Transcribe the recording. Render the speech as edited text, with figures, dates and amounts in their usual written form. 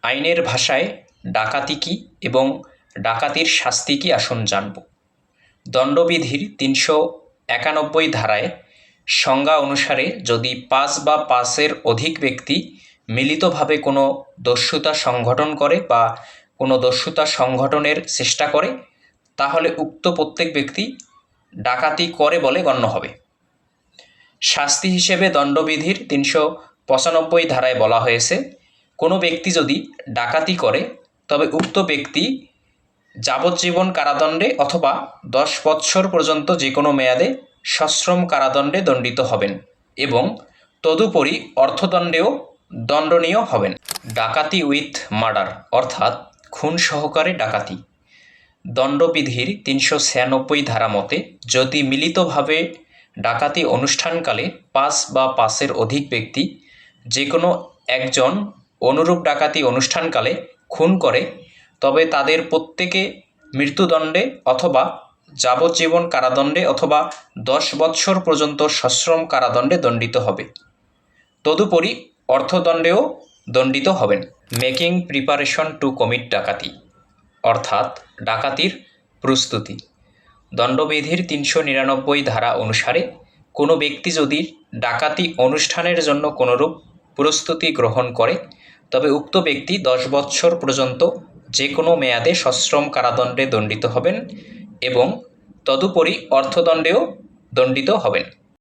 আইনের ভাষায় ডাকাতি কী এবং ডাকাতির শাস্তি কী আসুন জানব। দণ্ডবিধির ৩৯১ ধারায় সংজ্ঞা অনুসারে যদি ৫ বা ৫-এর অধিক ব্যক্তি মিলিতভাবে কোনো দস্যুতা সংগঠন করে বা কোনো দস্যুতা সংগঠনের চেষ্টা করে, তাহলে উক্ত প্রত্যেক ব্যক্তি ডাকাতি করে বলে গণ্য হবে। শাস্তি হিসেবে দণ্ডবিধির ৩৯৫ ধারায় বলা হয়েছে, কোনো ব্যক্তি যদি ডাকাতি করে তবে উক্ত ব্যক্তি যাবজ্জীবন কারাদণ্ডে অথবা ১০ বৎসর পর্যন্ত যে কোনো মেয়াদে সশ্রম কারাদণ্ডে দণ্ডিত হবেন এবং তদুপরি অর্থদণ্ডেও দণ্ডনীয় হবেন। ডাকাতি উইথ মার্ডার অর্থাৎ খুন সহকারে ডাকাতি। দণ্ডবিধির ৩৯৬ ধারা মতে যদি মিলিতভাবে ডাকাতি অনুষ্ঠানকালে ৫ বা ৫-এর অধিক ব্যক্তি যে কোনো একজন অনুরূপ ডাকাতি অনুষ্ঠানকালে খুন করে, তবে তাদের প্রত্যেকে মৃত্যুদণ্ডে অথবা যাবজ্জীবন কারাদণ্ডে অথবা ১০ বৎসর পর্যন্ত সশ্রম কারাদণ্ডে দণ্ডিত হবে। তদুপরি অর্থদণ্ডেও দণ্ডিত হবেন। মেকিং প্রিপারেশন টু কমিট ডাকাতি অর্থাৎ ডাকাতির প্রস্তুতি। দণ্ডবিধির ৩৯৯ ধারা অনুসারে কোনো ব্যক্তি যদি ডাকাতি অনুষ্ঠানের জন্য কোনোরূপ প্রস্তুতি গ্রহণ করে, তবে উক্ত ব্যক্তি ১০ বৎসর পর্যন্ত যে কোনো মেয়াদে সশ্রম কারাদণ্ডে দণ্ডিত হবেন এবং তদুপরি অর্থদণ্ডেও দণ্ডিত হবেন।